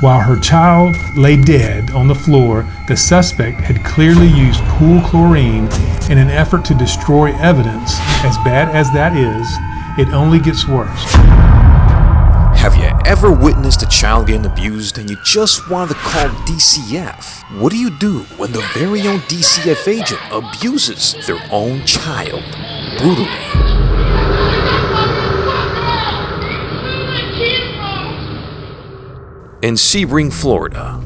While her child lay dead on the floor, the suspect had clearly used pool chlorine in an effort to destroy evidence. As bad as that is, it only gets worse. Have you ever witnessed a child getting abused and you just wanted to call DCF? What do you do when the very own DCF agent abuses their own child brutally? In Sebring, Florida,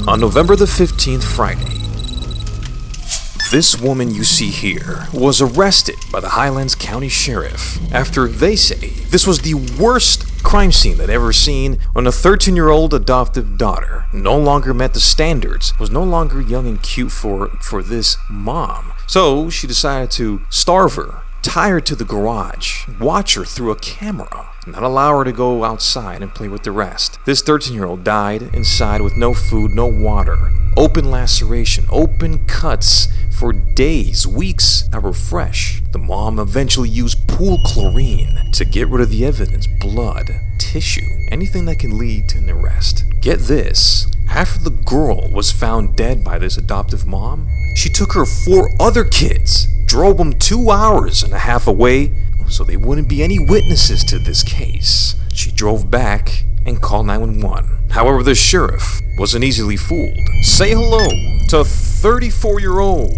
on November the 15th, Friday, this woman you see here was arrested by the Highlands County Sheriff after they say this was the worst crime scene they'd ever seen when a 13-year-old adoptive daughter no longer met the standards, was no longer young and cute for this mom. So she decided to starve her, tie her to the garage, watch her through a camera, not allow her to go outside and play with the rest. This 13-year-old died inside with no food, no water, open laceration, open cuts for days, weeks that were fresh. The mom eventually used pool chlorine to get rid of the evidence, blood, tissue, anything that can lead to an arrest. Get this, after the girl was found dead by this adoptive mom, she took her 4 other kids, drove them 2.5 hours away so they wouldn't be any witnesses to this case. She drove back and called 911. However, the sheriff wasn't easily fooled. Say hello to 34-year-old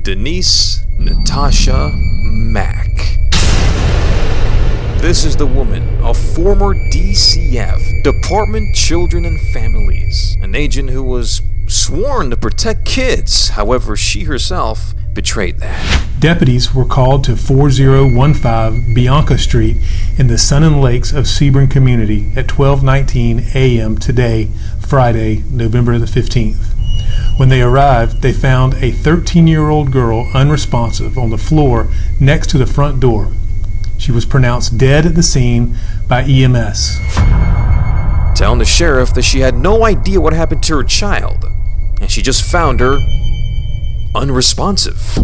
Diane Natasha Mack. This is the woman, a former DCF, Department Children and Families, an agent who was sworn to protect kids. However, she herself betrayed that. Deputies were called to 4015 Bianca Street in the Sun and Lakes of Sebring community at 12:19 a.m. today, Friday, November the 15th. When they arrived, they found a 13-year-old girl unresponsive on the floor next to the front door. She was pronounced dead at the scene by EMS. Telling the sheriff that she had no idea what happened to her child, and she just found her unresponsive.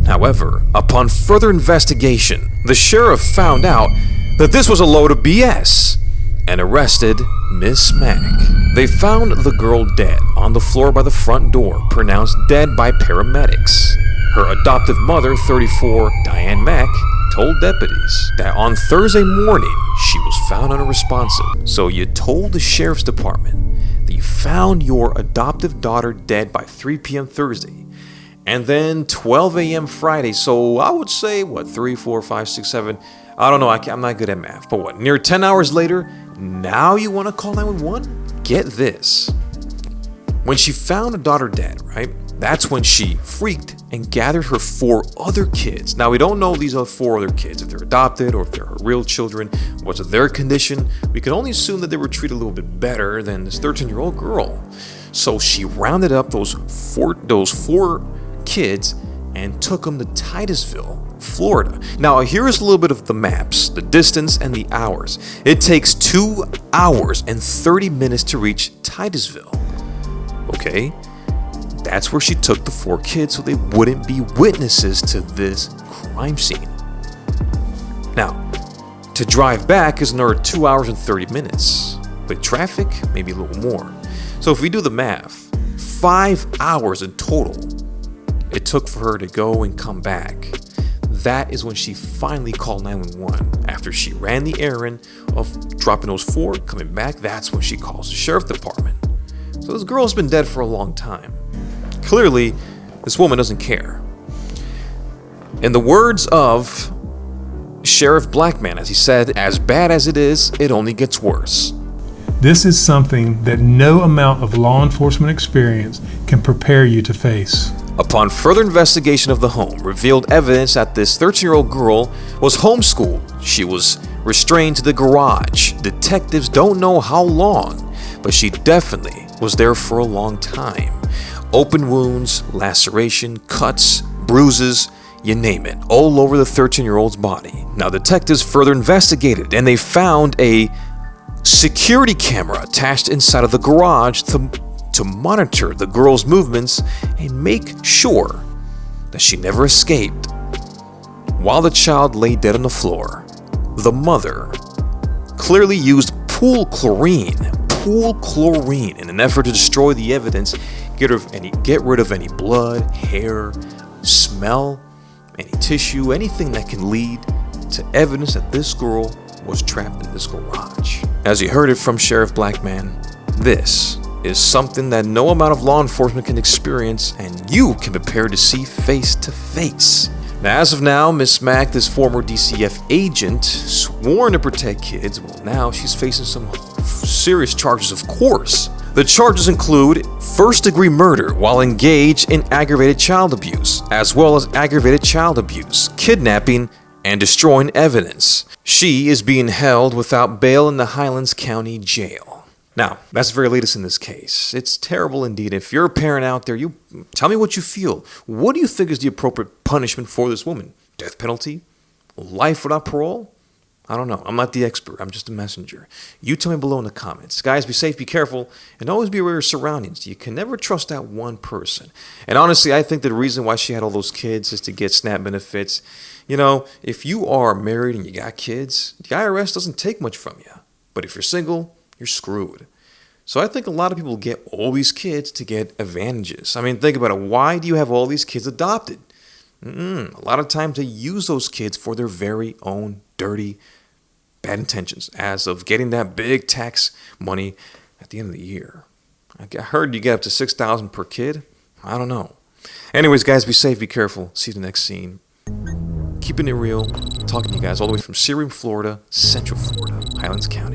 However, upon further investigation, the sheriff found out that this was a load of BS and arrested Miss Mack. They found the girl dead on the floor by the front door, pronounced dead by paramedics. Her adoptive mother, 34, Diane Mack, told deputies that on Thursday morning she was found unresponsive. So you told the sheriff's department that you found your adoptive daughter dead by 3 p.m. Thursday, and then 12 a.m. Friday. So I would say, 3, 4, 5, 6, 7, I don't know, I'm not good at math, but near 10 hours later, now you want to call 911? Get this. When she found her daughter dead, right? That's when she freaked and gathered her 4 other kids. Now, we don't know these are 4 other kids, if they're adopted or if they're her real children, what's their condition. We can only assume that they were treated a little bit better than this 13-year-old girl. So she rounded up those four kids and took them to Titusville, Florida. Now, here's a little bit of the maps, the distance and the hours. It takes 2 hours and 30 minutes to reach Titusville. Okay? That's where she took the 4 kids so they wouldn't be witnesses to this crime scene. Now, to drive back is another 2 hours and 30 minutes. With traffic, maybe a little more. So if we do the math, 5 hours in total it took for her to go and come back. That is when she finally called 911. After she ran the errand of dropping those 4, coming back, that's when she calls the sheriff department. So this girl's been dead for a long time. Clearly, this woman doesn't care. In the words of Sheriff Blackman, as he said, as bad as it is, it only gets worse. This is something that no amount of law enforcement experience can prepare you to face. Upon further investigation of the home, revealed evidence that this 13-year-old girl was homeschooled. She was restrained to the garage. Detectives don't know how long, but she definitely was there for a long time. Open wounds, laceration, cuts, bruises, you name it, all over the 13-year-old's body. Now, detectives further investigated and they found a security camera attached inside of the garage to monitor the girl's movements and make sure that she never escaped. While the child lay dead on the floor, the mother clearly used pool chlorine in an effort to destroy the evidence, get rid of any blood, hair, smell, any tissue, anything that can lead to evidence that this girl was trapped in this garage. As you heard it from Sheriff Blackman, this is something that no amount of law enforcement can experience and you can prepare to see face to face. Now, as of now, Miss Mack, this former DCF agent, sworn to protect kids, well, now she's facing some serious charges, of course. The charges include first-degree murder while engaged in aggravated child abuse, as well as aggravated child abuse, kidnapping, and destroying evidence. She is being held without bail in the Highlands County Jail. Now, that's the very latest in this case. It's terrible indeed. If you're a parent out there, you tell me what you feel. What do you think is the appropriate punishment for this woman? Death penalty? Life without parole? I don't know. I'm not the expert. I'm just a messenger. You tell me below in the comments. Guys, be safe, be careful, and always be aware of your surroundings. You can never trust that one person. And honestly, I think the reason why she had all those kids is to get SNAP benefits. You know, if you are married and you got kids, the IRS doesn't take much from you. But if you're single, you're screwed. So I think a lot of people get all these kids to get advantages. I mean, think about it. Why do you have all these kids adopted? A lot of times they use those kids for their very own dirty, bad intentions, as of getting that big tax money at the end of the year. I heard you get up to $6,000 per kid. I don't know. Anyways, guys, be safe, be careful. See you in the next scene. Keeping it real. Talking to you guys all the way from Sebring, Florida, Central Florida, Highlands County.